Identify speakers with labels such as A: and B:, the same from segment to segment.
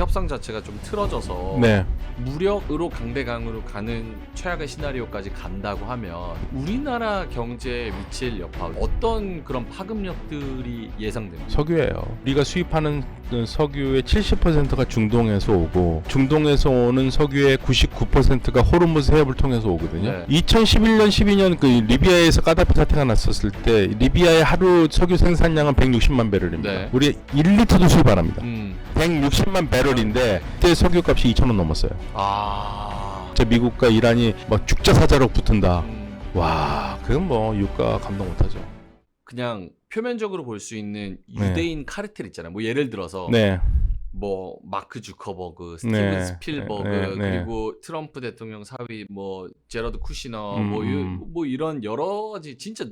A: 협상 자체가 좀 틀어져서
B: 네.
A: 무력으로 강대강으로 가는 최악의 시나리오까지 간다고 하면 우리나라 경제에 미칠 여파 어떤 그런 파급력들이 예상됩니까?
B: 석유예요. 우리가 수입하는 그 석유의 70%가 중동에서 오고 중동에서 오는 석유의 99%가 호르무즈 해협을 통해서 오거든요.
A: 네.
B: 2011년 12년 그 리비아에서 까다피 사태가 났었을 때 리비아의 하루 석유 생산량은 160만 배럴입니다.
A: 네.
B: 우리 1리터도 수입 안 합니다. 160만 배럴인데 그때 석유값이 2,000원 넘었어요. 저 미국과 이란이 막 죽자사자로 붙은다. 와, 그건 뭐 유가 감당 못하죠.
A: 그냥 표면적으로 볼 수 있는 유대인 카르텔 있잖아요. 뭐 예를 들어서
B: 네.
A: 뭐 마크 주커버그, 스티븐
B: 네.
A: 스필버그,
B: 네.
A: 그리고 트럼프 대통령 사위 뭐 제러드 쿠시너 뭐 이런 여러 가지 진짜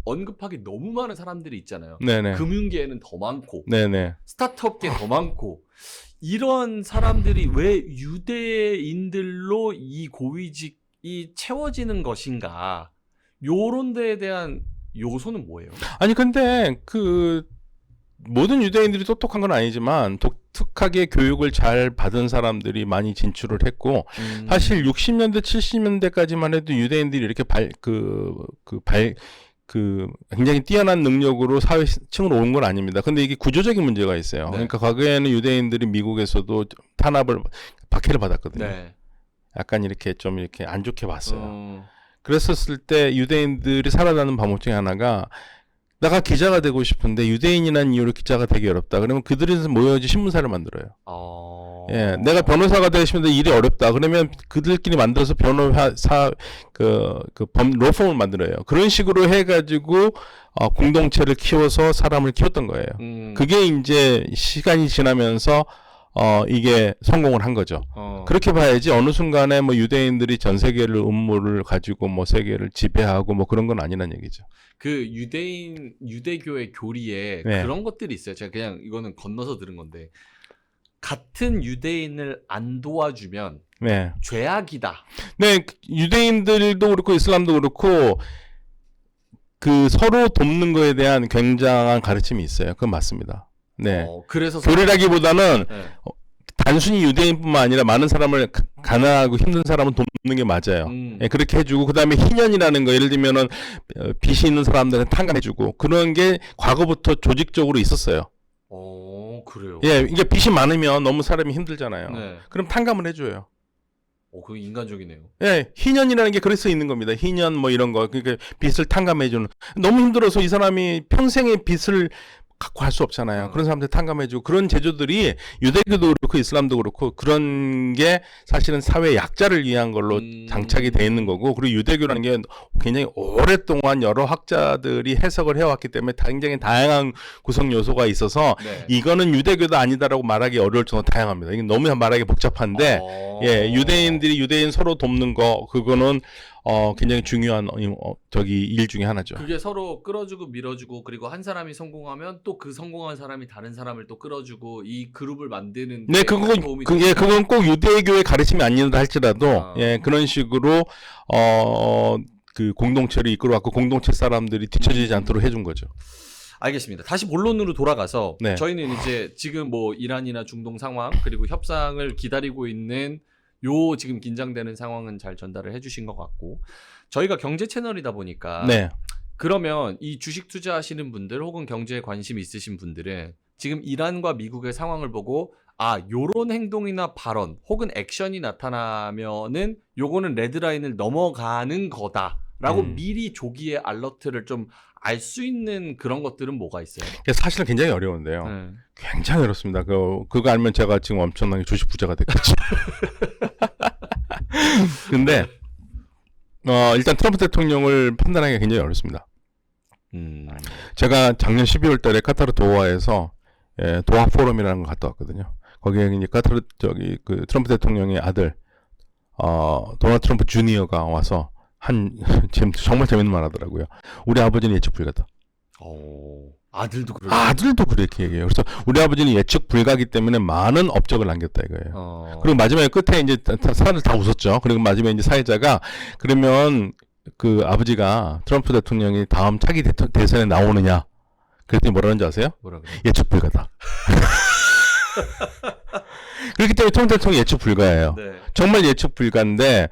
A: 언급하기 너무 많은 사람들이 있잖아요.
B: 네네.
A: 금융계에는 더 많고
B: 네네.
A: 스타트업계 더 많고 이런 사람들이 왜 유대인들로 이 고위직이 채워지는 것인가? 요런 데에 대한 요소는 뭐예요?
B: 아니 근데 그 모든 유대인들이 똑똑한 건 아니지만 독특하게 교육을 잘 받은 사람들이 많이 진출을 했고 사실 60년대 70년대까지만 해도 유대인들이 이렇게 굉장히 뛰어난 능력으로 사회층으로 온 건 아닙니다. 근데 이게 구조적인 문제가 있어요.
A: 네.
B: 그러니까 과거에는 유대인들이 미국에서도 탄압을 박해를 받았거든요.
A: 네.
B: 약간 이렇게 좀 이렇게 안 좋게 봤어요. 그랬었을 때 유대인들이 살아나는 방법 중에 하나가 내가 기자가 되고 싶은데 유대인이라는 이유로 기자가 되기 어렵다. 그러면 그들이 모여서 신문사를 만들어요. 예, 내가 변호사가 되고 싶은데 일이 어렵다. 그러면 그들끼리 만들어서 변호사 로펌을 만들어요. 그런 식으로 해가지고 공동체를 키워서 사람을 키웠던 거예요. 그게 이제 시간이 지나면서 이게 성공을 한 거죠. 그렇게 봐야지 어느 순간에 뭐 유대인들이 전 세계를 음모를 가지고 뭐 세계를 지배하고 뭐 그런 건 아니란 얘기죠.
A: 그 유대교의 교리에
B: 네.
A: 그런 것들이 있어요. 제가 그냥 이거는 건너서 들은 건데 같은 유대인을 안 도와주면
B: 네.
A: 죄악이다.
B: 네, 유대인들도 그렇고 이슬람도 그렇고 그 서로 돕는 거에 대한 굉장한 가르침이 있어요. 그건 맞습니다. 네.
A: 그래서
B: 교리라기보다는
A: 네.
B: 단순히 유대인뿐만 아니라 많은 사람을 가난하고 힘든 사람은 돕는 게 맞아요. 예, 그렇게 해주고 그다음에 희년이라는 거 예를 들면은 빚이 있는 사람들은 탕감해주고 그런 게 과거부터 조직적으로 있었어요.
A: 그래요.
B: 예, 이게 빚이 많으면 너무 사람이 힘들잖아요.
A: 네.
B: 그럼 탕감을 해줘요.
A: 그거 인간적이네요.
B: 예, 희년이라는 게 그래서 있는 겁니다. 희년 뭐 이런 거 그러니까 빚을 탕감해주는 너무 힘들어서 이 사람이 평생의 빚을 갖고 할 수 없잖아요. 그런 사람들 탕감해주고 그런 제조들이 유대교도 그렇고 이슬람도 그렇고 그런 게 사실은 사회 약자를 위한 걸로 장착이 돼 있는 거고 그리고 유대교라는 게 굉장히 오랫동안 여러 학자들이 해석을 해왔기 때문에 굉장히 다양한 구성 요소가 있어서
A: 네.
B: 이거는 유대교도 아니다라고 말하기 어려울 정도로 다양합니다. 이게 너무 말하기 복잡한데 예, 유대인들이 유대인 서로 돕는 거 그거는 굉장히 중요한 일 중에 하나죠.
A: 그게 서로 끌어주고 밀어주고 그리고 한 사람이 성공하면 또 그 성공한 사람이 다른 사람을 또 끌어주고 이 그룹을 만드는
B: 네, 그건 꼭 유대교의 가르침이 아니라 할지라도 예, 그런 식으로 그 공동체를 이끌어갖고 공동체 사람들이 뒤처지지 않도록 해준 거죠.
A: 알겠습니다. 다시 본론으로 돌아가서
B: 네.
A: 저희는 이제 지금 뭐 이란이나 중동 상황 그리고 협상을 기다리고 있는 요 지금 긴장되는 상황은 잘 전달을 해주신 것 같고 저희가 경제 채널이다 보니까
B: 네.
A: 그러면 이 주식 투자하시는 분들 혹은 경제에 관심 있으신 분들은 지금 이란과 미국의 상황을 보고 요런 행동이나 발언 혹은 액션이 나타나면은 요거는 레드라인을 넘어가는 거다라고 미리 조기에 알러트를 좀 알 수 있는 그런 것들은 뭐가 있어요?
B: 사실은 굉장히 어려운데요. 굉장히 어렵습니다. 그거 알면 제가 지금 엄청나게 주식 부자가 됐겠죠. 근데 일단 트럼프 대통령을 판단하기가 굉장히 어렵습니다. 제가 작년 12월 달에 카타르 도하에서 도하 포럼이라는 걸 갔다 왔거든요. 거기에 이제 카타르 그 트럼프 대통령의 아들 도널드 트럼프 주니어가 와서 정말 재밌는 말 하더라고요. 우리 아버지는 예측 불가다.
A: 아들도
B: 그렇게 얘기해요. 그래서 우리 아버지는 예측 불가기 때문에 많은 업적을 남겼다 이거예요. 그리고 마지막에 끝에 이제 사람들 다 웃었죠. 그리고 마지막에 이제 사회자가 그러면 그 아버지가 트럼프 대통령이 다음 차기 대선에 나오느냐? 그랬더니 뭐라는지 아세요?
A: 뭐라 그래요?
B: 예측 불가다. 그렇기 때문에 트럼프 대통령 예측 불가예요.
A: 네.
B: 정말 예측 불가인데,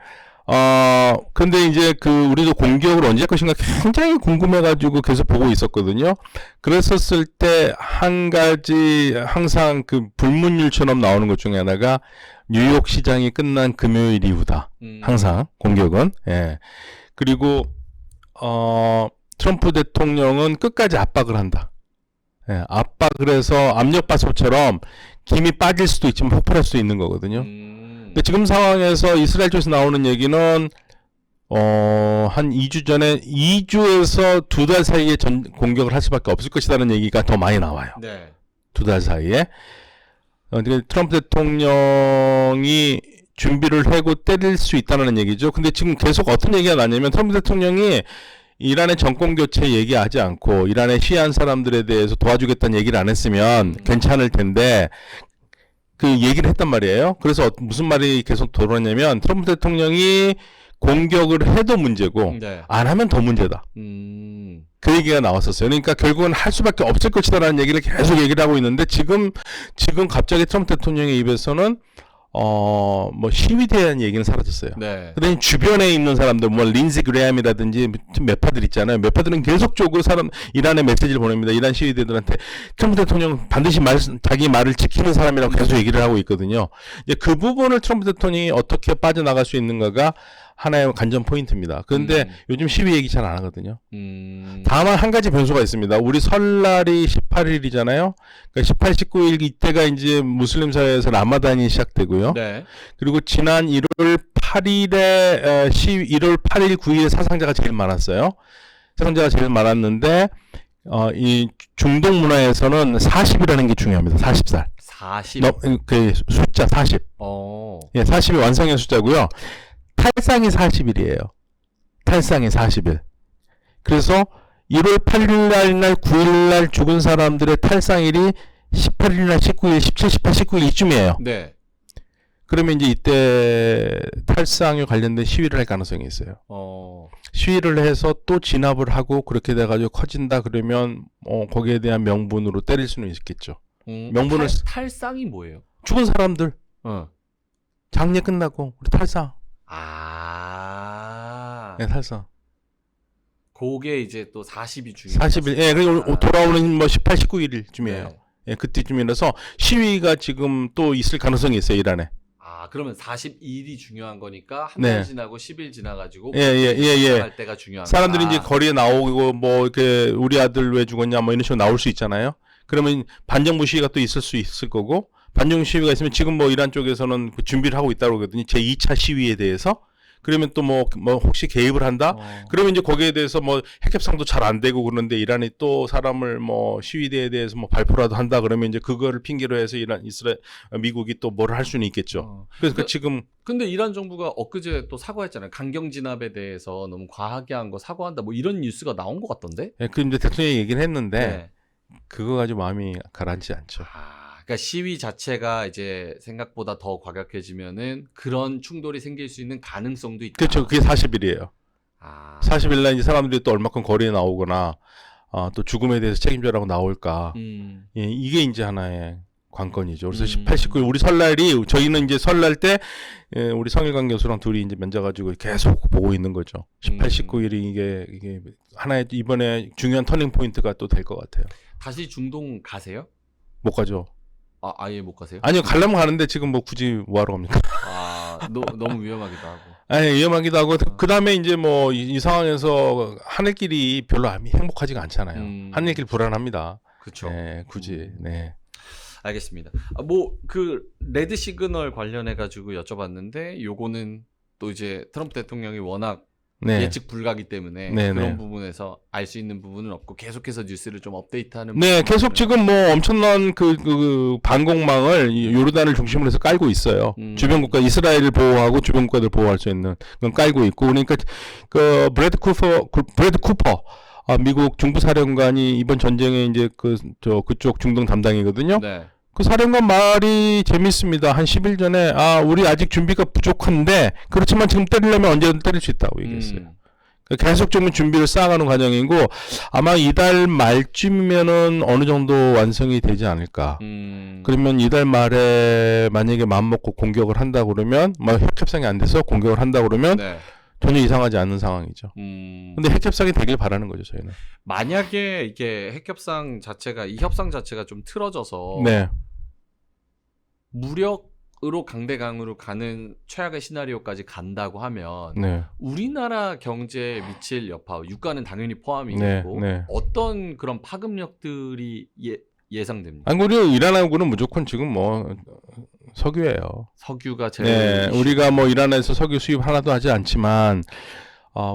B: 근데 이제 우리도 공격을 언제 할 것인가 굉장히 궁금해가지고 계속 보고 있었거든요. 그랬었을 때 한 가지 항상 불문율처럼 나오는 것 중에 하나가 뉴욕 시장이 끝난 금요일 이후다. 항상 공격은. 예. 그리고, 트럼프 대통령은 끝까지 압박을 한다. 예, 압박을 해서 압력밥솥처럼 김이 빠질 수도 있지만 폭발할 수도 있는 거거든요. 근데 지금 상황에서 이스라엘 쪽에서 나오는 얘기는 한 2주 전에 2주에서 2달 사이에 공격을 할 수밖에 없을 것이라는 얘기가 더 많이 나와요.
A: 네.
B: 2달 사이에. 트럼프 대통령이 준비를 하고 때릴 수 있다는 얘기죠. 근데 지금 계속 어떤 얘기가 나냐면 트럼프 대통령이 이란의 정권 교체 얘기하지 않고 이란에 시위한 사람들에 대해서 도와주겠다는 얘기를 안 했으면 괜찮을 텐데 그 얘기를 했단 말이에요. 그래서 무슨 말이 계속 돌았냐면 트럼프 대통령이 공격을 해도 문제고
A: 네.
B: 안 하면 더 문제다. 그 얘기가 나왔었어요. 그러니까 결국은 할 수밖에 없을 것이다라는 얘기를 계속 얘기를 하고 있는데 지금 갑자기 트럼프 대통령의 입에서는 뭐 시위에 대한 얘기는 사라졌어요.
A: 네.
B: 그다음에 주변에 있는 사람들, 뭐 린지 그레함이라든지 매파들 있잖아요. 매파들은 계속적으로 이란에 메시지를 보냅니다. 이란 시위대들한테 트럼프 대통령 반드시 자기 말을 지키는 사람이라고 계속 얘기를 하고 있거든요. 이제 그 부분을 트럼프 대통령이 어떻게 빠져나갈 수 있는가가 하나의 관전 포인트입니다. 그런데 요즘 시위 얘기 잘 안 하거든요. 다만 한 가지 변수가 있습니다. 우리 설날이 18일이잖아요. 그러니까 18, 19일 이때가 이제 무슬림 사회에서 라마단이 시작되고요.
A: 네.
B: 그리고 지난 1월 8일에 1월 8일, 9일에 사상자가 제일 많았어요. 사상자가 제일 많았는데 이 중동 문화에서는 40이라는 게 중요합니다. 40살.
A: 40.
B: 그 숫자 40. 예, 40이 완성의 숫자고요. 탈상이 40일이에요. 탈상이 40일. 그래서 1월 8일 날 9일 날 죽은 사람들의 탈상일이 18일 날 19일, 17, 18, 19일 이쯤이에요.
A: 네.
B: 그러면 이제 이때 탈상에 관련된 시위를 할 가능성이 있어요. 시위를 해서 또 진압을 하고 그렇게 돼가지고 커진다 그러면 거기에 대한 명분으로 때릴 수는 있겠죠. 명분을
A: 탈상이 뭐예요?
B: 죽은 사람들. 장례 끝나고 우리 탈상. 네, 탈상.
A: 그게 이제 또 40이 중요해요.
B: 40일. 예, 그리고 돌아오는 뭐 18, 19일쯤이에요. 네. 예, 그때쯤이라서 시위가 지금 또 있을 가능성이 있어요, 이란에.
A: 그러면 42일이 중요한 거니까 한
B: 네.
A: 달 지나고 10일 지나가지고
B: 할
A: 때가 중요한
B: 사람들이 이제 거리에 나오고 뭐 이렇게 우리 아들 왜 죽었냐 뭐 이런 식으로 나올 수 있잖아요. 그러면 반정부 시위가 또 있을 수 있을 거고 반정부 시위가 있으면 지금 뭐 이란 쪽에서는 준비를 하고 있다고 그러거든요. 제2차 시위에 대해서. 그러면 또 뭐 혹시 개입을 한다? 그러면 이제 거기에 대해서 뭐 핵협상도 잘 안 되고 그러는데 이란이 또 사람을 뭐 시위대에 대해서 뭐 발표라도 한다 그러면 이제 그거를 핑계로 해서 미국이 또 뭘 할 수는 있겠죠. 그래서 지금
A: 근데 이란 정부가 엊그제 또 사과했잖아요. 강경 진압에 대해서 너무 과하게 한 거 사과한다 뭐 이런 뉴스가 나온 것 같던데?
B: 예, 그 이제 대통령이 얘기는 했는데 그거 가지고 마음이 가라앉지 않죠.
A: 그러니까 시위 자체가 이제 생각보다 더 과격해지면은 그런 충돌이 생길 수 있는 가능성도 있다.
B: 그렇죠. 그게 40일이에요. 40일 날 이제 사람들이 또 얼마큼 거리에 나오거나 또 죽음에 대해서 책임져라고 나올까. 예, 이게 이제 하나의 관건이죠. 그래서 18, 19일 우리 설날이 저희는 이제 설날 때 우리 성일관 교수랑 둘이 이제 면접 가지고 계속 보고 있는 거죠. 18, 19일이 이게 하나의 이번에 중요한 터닝 포인트가 또 될 것 같아요.
A: 다시 중동 가세요?
B: 못 가죠.
A: 아예 못 가세요?
B: 아니요, 가려면 가는데 지금 뭐 굳이 뭐하러 갑니까?
A: 너무 위험하기도 하고.
B: 아니, 위험하기도 하고 그 다음에 이제 뭐 이 상황에서 하늘길이 별로 행복하지가 않잖아요. 하늘길 불안합니다.
A: 그렇죠.
B: 네, 굳이. 네.
A: 알겠습니다. 뭐 그 레드 시그널 관련해 가지고 여쭤봤는데 요거는 또 이제 트럼프 대통령이 워낙 예측 불가기 때문에 그런 부분에서 알 수 있는 부분은 없고 계속해서 뉴스를 좀 업데이트하는.
B: 네, 계속 지금 뭐 엄청난 그 반공망을 요르단을 중심으로 해서 깔고 있어요. 주변 국가 이스라엘을 보호하고 주변 국가들 보호할 수 있는 건 깔고 있고 그러니까 그 브래드 쿠퍼 미국 중부사령관이 이번 전쟁에 이제 그쪽 중동 담당이거든요.
A: 네.
B: 그 사령관 말이 재밌습니다. 한 10일 전에 우리 아직 준비가 부족한데 그렇지만 지금 때리려면 언제든 때릴 수 있다고 얘기했어요. 계속 좀 준비를 쌓아가는 과정이고 아마 이달 말쯤이면은 어느 정도 완성이 되지 않을까. 그러면 이달 말에 만약에 마음 먹고 공격을 한다 그러면 막 핵협상이 안 돼서 공격을 한다 그러면
A: 네.
B: 전혀 이상하지 않는 상황이죠. 근데 핵협상이 되길 바라는 거죠, 저희는.
A: 만약에 이게 핵협상 자체가 이 협상 자체가 좀 틀어져서
B: 네.
A: 무력으로 강대강으로 가는 최악의 시나리오까지 간다고 하면
B: 네.
A: 우리나라 경제에 미칠 여파, 유가는 당연히 포함이
B: 네,
A: 되고
B: 네.
A: 어떤 그런 파급력들이 예상됩니까?
B: 아니 우리 이란하고는 무조건 지금 뭐 석유예요.
A: 석유가 제일
B: 네,
A: 이슈.
B: 우리가 뭐 이란에서 석유 수입 하나도 하지 않지만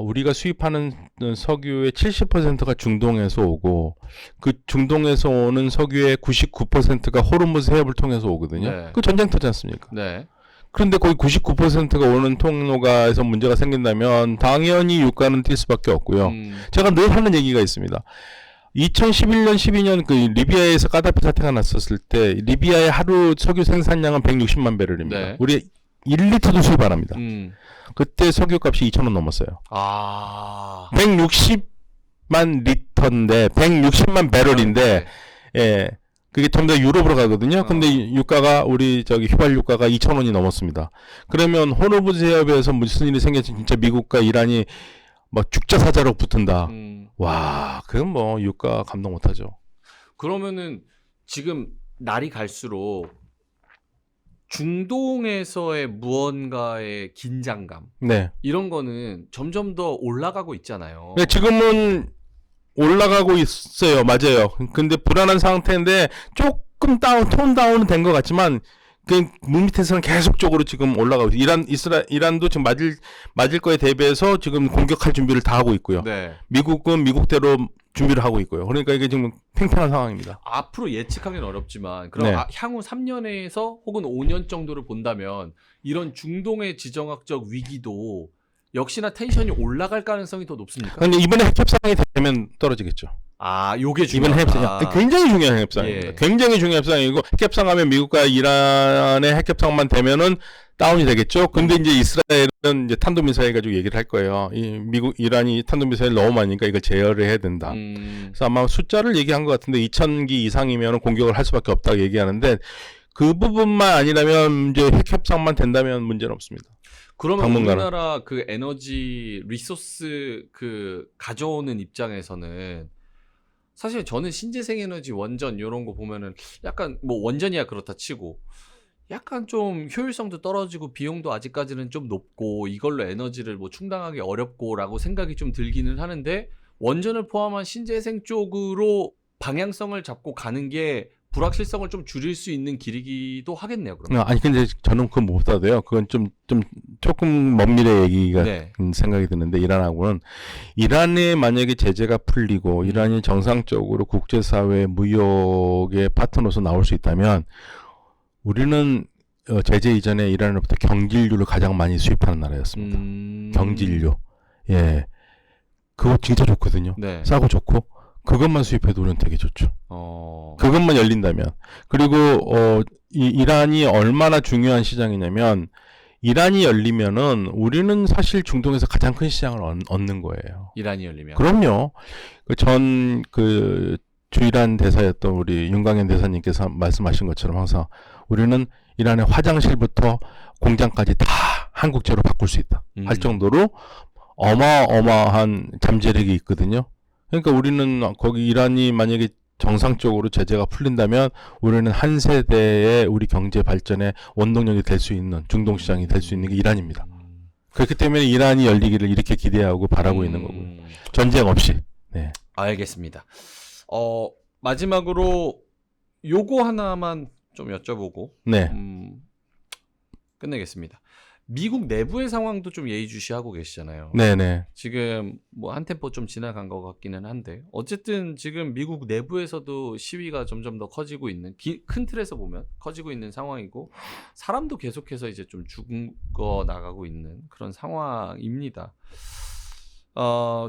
B: 우리가 수입하는 석유의 70%가 중동에서 오고 그 중동에서 오는 석유의 99%가 호르무즈 해협을 통해서 오거든요.
A: 네.
B: 그 전쟁터지 않습니까?
A: 네.
B: 그런데 거기 99%가 오는 통로가에서 문제가 생긴다면 당연히 유가는 뛸 수밖에 없고요. 제가 늘 하는 얘기가 있습니다. 2011년, 12년 그 리비아에서 까다피 사태가 났었을 때 리비아의 하루 석유 생산량은 160만 배럴입니다.
A: 네.
B: 우리 1리터도 수입 안 합니다. 그때 석유값이 2,000원 넘었어요. 160만 리터인데 160만 배럴인데 예. 그게 전부 다 유럽으로 가거든요. 근데 유가가 우리 휘발 유가가 2,000원이 넘었습니다. 그러면 호르무즈 해협에서 무슨 일이 생겼지 진짜 미국과 이란이 뭐 죽자사자로 붙은다. 와, 그건 뭐 유가 감당 못 하죠.
A: 그러면은 지금 날이 갈수록 중동에서의 무언가의 긴장감
B: 네.
A: 이런 거는 점점 더 올라가고 있잖아요.
B: 네, 지금은 올라가고 있어요. 맞아요. 근데 불안한 상태인데 조금 톤 다운은 된 것 같지만 그 물밑에서는 계속적으로 지금 올라가고 있어요. 이란도 지금 맞을 거에 대비해서 지금 공격할 준비를 다 하고 있고요.
A: 네.
B: 미국은 미국대로 준비를 하고 있고요. 그러니까 이게 지금 팽팽한 상황입니다.
A: 앞으로 예측하기는 어렵지만 그럼
B: 네.
A: 향후 3년에서 혹은 5년 정도를 본다면 이런 중동의 지정학적 위기도 역시나 텐션이 올라갈 가능성이 더 높습니까?
B: 근데 이번에 핵협상이 되면 떨어지겠죠.
A: 요게
B: 이번
A: 중요하다.
B: 핵협상 굉장히 중요한 핵협상입니다.
A: 예.
B: 굉장히 중요한 협상이고 핵협상하면 미국과 이란의 핵협상만 되면은 다운이 되겠죠. 근데 이제 이스라엘은 이제 탄도미사일 가지고 얘기를 할 거예요. 이란이 탄도미사일 너무 많으니까 이걸 제어를 해야 된다. 그래서 아마 숫자를 얘기한 것 같은데 2,000기 이상이면 공격을 할 수밖에 없다고 얘기하는데 그 부분만 아니라면 이제 핵협상만 된다면 문제는 없습니다.
A: 그러면
B: 당분간은.
A: 우리나라 그 에너지 리소스 그 가져오는 입장에서는 사실 저는 신재생 에너지 원전 이런 거 보면은 약간 뭐 원전이야 그렇다 치고 약간 좀 효율성도 떨어지고 비용도 아직까지는 좀 높고 이걸로 에너지를 뭐 충당하기 어렵고라고 생각이 좀 들기는 하는데 원전을 포함한 신재생 쪽으로 방향성을 잡고 가는 게 불확실성을 좀 줄일 수 있는 길이기도 하겠네요. 그러면.
B: 아니 근데 저는 그건 못 하도요. 그건 조금 먼 미래 얘기가
A: 네.
B: 생각이 드는데 이란하고는 이란에 만약에 제재가 풀리고 이란이 정상적으로 국제사회 무역의 파트너로서 나올 수 있다면 우리는 제재 이전에 이란으로부터 경질유를 가장 많이 수입하는 나라였습니다. 경질유. 예. 그거 진짜 좋거든요.
A: 네.
B: 싸고 좋고 그것만 수입해도 우리는 되게 좋죠. 그것만 열린다면. 그리고 이란이 얼마나 중요한 시장이냐면 이란이 열리면은 우리는 사실 중동에서 가장 큰 시장을 얻는 거예요.
A: 이란이 열리면.
B: 그럼요. 그 주이란 대사였던 우리 윤강현 대사님께서 말씀하신 것처럼 항상 우리는 이란의 화장실부터 공장까지 다 한국제로 바꿀 수 있다. 할 정도로 어마어마한 잠재력이 있거든요. 그러니까 우리는 거기 이란이 만약에 정상적으로 제재가 풀린다면 우리는 한 세대의 우리 경제 발전의 원동력이 될 수 있는 중동 시장이 될 수 있는 게 이란입니다. 그렇기 때문에 이란이 열리기를 이렇게 기대하고 바라고 있는 거고요. 전쟁 없이. 네.
A: 알겠습니다. 마지막으로 요거 하나만 좀 여쭤보고
B: 네.
A: 끝내겠습니다. 미국 내부의 상황도 좀 예의주시하고 계시잖아요.
B: 네네.
A: 지금 뭐 한 템포 좀 지나간 것 같기는 한데 어쨌든 지금 미국 내부에서도 시위가 점점 더 커지고 있는 큰 틀에서 보면 커지고 있는 상황이고 사람도 계속해서 이제 좀 죽어 나가고 있는 그런 상황입니다.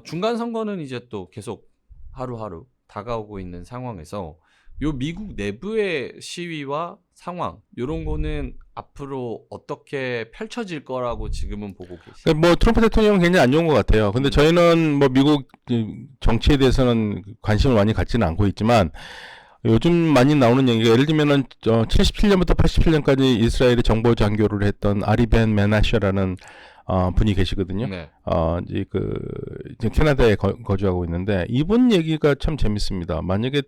A: 중간 선거는 이제 또 계속 하루하루 다가오고 있는 상황에서 요 미국 내부의 시위와 상황 이런 거는 앞으로 어떻게 펼쳐질 거라고 지금은 보고 계시죠?
B: 그러니까 뭐 트럼프 대통령은 굉장히 안 좋은 것 같아요. 근데 저희는 뭐 미국 정치에 대해서는 관심을 많이 갖지는 않고 있지만 요즘 많이 나오는 얘기가 예를 들면은 77년부터 87년까지 이스라엘의 정보 장교를 했던 아리 벤 메나셔라는 분이 계시거든요.
A: 네.
B: 이제 지금 캐나다에 거주하고 있는데 이분 얘기가 참 재밌습니다. 만약에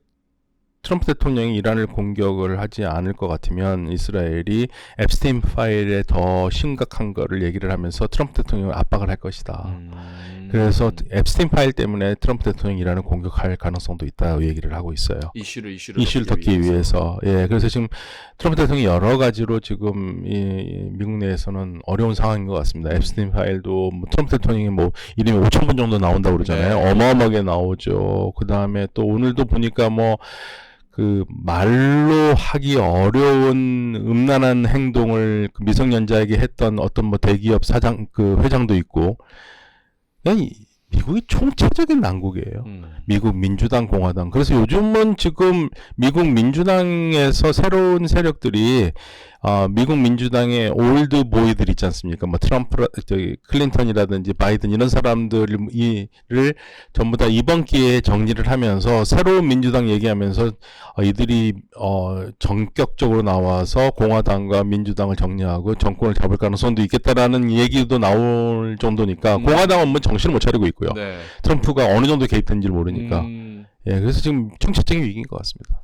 B: 트럼프 대통령이 이란을 공격을 하지 않을 것 같으면 이스라엘이 앱스테인 파일에 더 심각한 거를 얘기를 하면서 트럼프 대통령을 압박을 할 것이다. 그래서 앱스테인 파일 때문에 트럼프 대통령이 이란을 공격할 가능성도 있다고 얘기를 하고 있어요.
A: 이슈를
B: 덮기 위해서. 예, 그래서 지금 트럼프 대통령이 여러 가지로 지금 이 미국 내에서는 어려운 상황인 것 같습니다. 앱스테인 파일도 뭐 트럼프 대통령이 뭐 이름이 5,000번 정도 나온다고 그러잖아요.
A: 네.
B: 어마어마하게 나오죠. 그 다음에 또 오늘도 보니까 뭐 말로 하기 어려운 음란한 행동을 미성년자에게 했던 어떤 뭐 대기업 회장도 있고, 그냥 미국이 총체적인 난국이에요. 미국 민주당, 공화당. 그래서 요즘은 지금 미국 민주당에서 새로운 세력들이 미국 민주당의 올드 보이들 있지 않습니까? 뭐 트럼프, 클린턴이라든지 바이든 이런 사람들을 전부 다 이번 기회에 정리를 하면서 새로운 민주당 얘기하면서 이들이 전격적으로 나와서 공화당과 민주당을 정리하고 정권을 잡을 가능성도 있겠다라는 얘기도 나올 정도니까 공화당은 뭐 정신을 못 차리고 있고요.
A: 네.
B: 트럼프가 어느 정도 개입된지 모르니까. 예, 그래서 지금 총체적인 위기인 것 같습니다.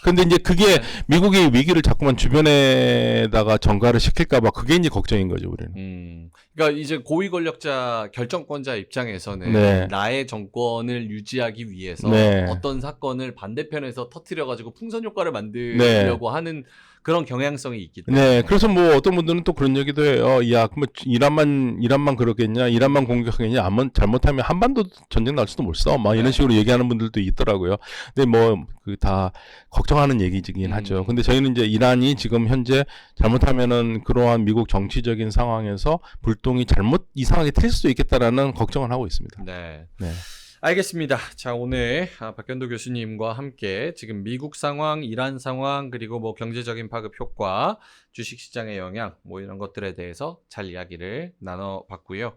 B: 근데 이제 그게 미국이 위기를 자꾸만 주변에다가 전가를 시킬까봐 그게 이제 걱정인 거죠, 우리는.
A: 그러니까 이제 고위 권력자 결정권자 입장에서는
B: 네.
A: 나의 정권을 유지하기 위해서
B: 네.
A: 어떤 사건을 반대편에서 터뜨려가지고 풍선 효과를 만들려고 하는 그런 경향성이 있기 때문에.
B: 네, 그래서 뭐 어떤 분들은 또 그런 얘기도 해요. 야, 그럼 이란만 그러겠냐? 이란만 공격하겠냐? 잘못하면 한반도 전쟁 날 수도 몰라. 막 이런 식으로 얘기하는 분들도 있더라고요. 근데 뭐 다 걱정하는 얘기이긴 하죠. 근데 저희는 이제 이란이 지금 현재 잘못하면은 그러한 미국 정치적인 상황에서 불똥이 이상하게 튈 수도 있겠다라는 걱정을 하고 있습니다.
A: 네.
B: 네.
A: 알겠습니다. 자, 오늘 박견도 교수님과 함께 지금 미국 상황, 이란 상황, 그리고 뭐 경제적인 파급 효과, 주식시장의 영향, 뭐 이런 것들에 대해서 잘 이야기를 나눠봤고요.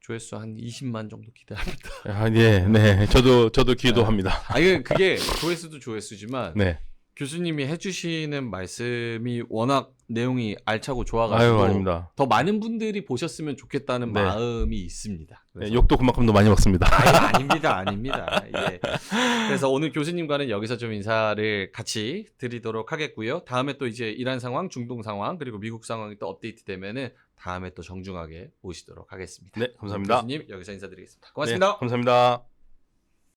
A: 조회수 한 20만 정도 기대합니다.
B: 예, 네. 저도 기도합니다.
A: 그게 조회수도 조회수지만
B: 네.
A: 교수님이 해주시는 말씀이 워낙 내용이 알차고 좋아가지고
B: 아유, 아닙니다.
A: 더 많은 분들이 보셨으면 좋겠다는 마음이 있습니다.
B: 네, 욕도 그만큼 더 많이 먹습니다.
A: 아닙니다. 예. 그래서 오늘 교수님과는 여기서 좀 인사를 같이 드리도록 하겠고요. 다음에 또 이제 이란 상황, 중동 상황, 그리고 미국 상황이 또 업데이트 되면은 다음에 또 정중하게 모시도록 하겠습니다.
B: 네, 감사합니다.
A: 교수님 여기서 인사드리겠습니다. 고맙습니다.
B: 네, 감사합니다.